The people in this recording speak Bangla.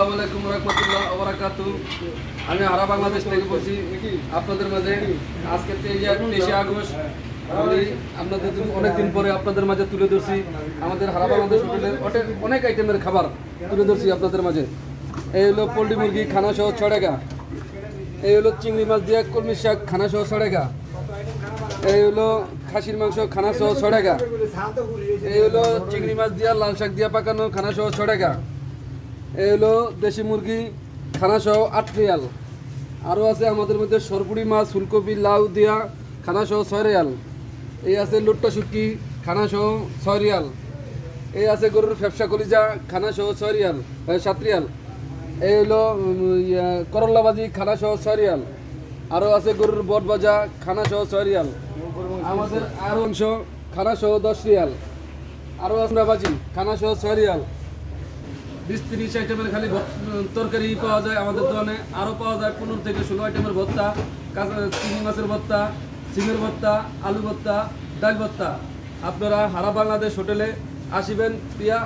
আসসালামু আলাইকুম রাহমাতুল্লাহ ওয়া বারাকাতুহু। আমি হারা বাংলাদেশ থেকে বলছি আপনাদের মাঝে। আজকে 23 আগস্ট আমি আপনাদের অনেকদিন পরে আপনাদের মাঝে তুলে ধরছি আমাদের হারা বাংলাদেশ হোটেলের অনেক আইটেমের খাবার তুলে ধরছি আপনাদের মাঝে। এই হলো পোলট্রি মুরগি খানা সহ 6 টাকা, এই হলো চিংড়ি মাছ দিয়ে কলমি শাক খানা সহ 6 টাকা, এই হলো খাসির মাংস খানা সহ 6 টাকা, এই হলো চিংড়ি মাছ দিয়া লাল শাক দিয়া পাকানো খানা সহ 6 টাকা, এই হলো দেশি মুরগি খানা সহ 8 রিয়াল। আরও আছে আমাদের মধ্যে সরপুরি মাছ ফুলকপি লাউ দিয়া খানা সহ 6 রিয়াল। এই আছে লুট্টা শুটকি খানা সহ 6 রিয়াল। এই আছে গরুর ফ্যাপসা কলিজা খানা সহ 6 রিয়াল 7 রিয়াল। এই হলো করল্লা ভাজি খানা সহ 6 রিয়াল। আরও আছে গরুর বট ভাজা খানা সহ 6 রিয়াল। আমাদের আরও অংশ খানা সহ 10 রিয়াল। আরও আমরা ভাজি খানা সহ 6 রিয়াল। 20-30 আইটেমের খালি তরকারি পাওয়া যায় আমাদের দোকানে। আরও পাওয়া যায় 15 থেকে 16 আইটেমের ভর্তা, চিংড়ি মাছের ভর্তা, সিমের ভর্তা, আলু ভর্তা, ডাল ভর্তা। আপনারা হারা বাংলাদেশ হোটেলে আসিবেন প্রিয়া।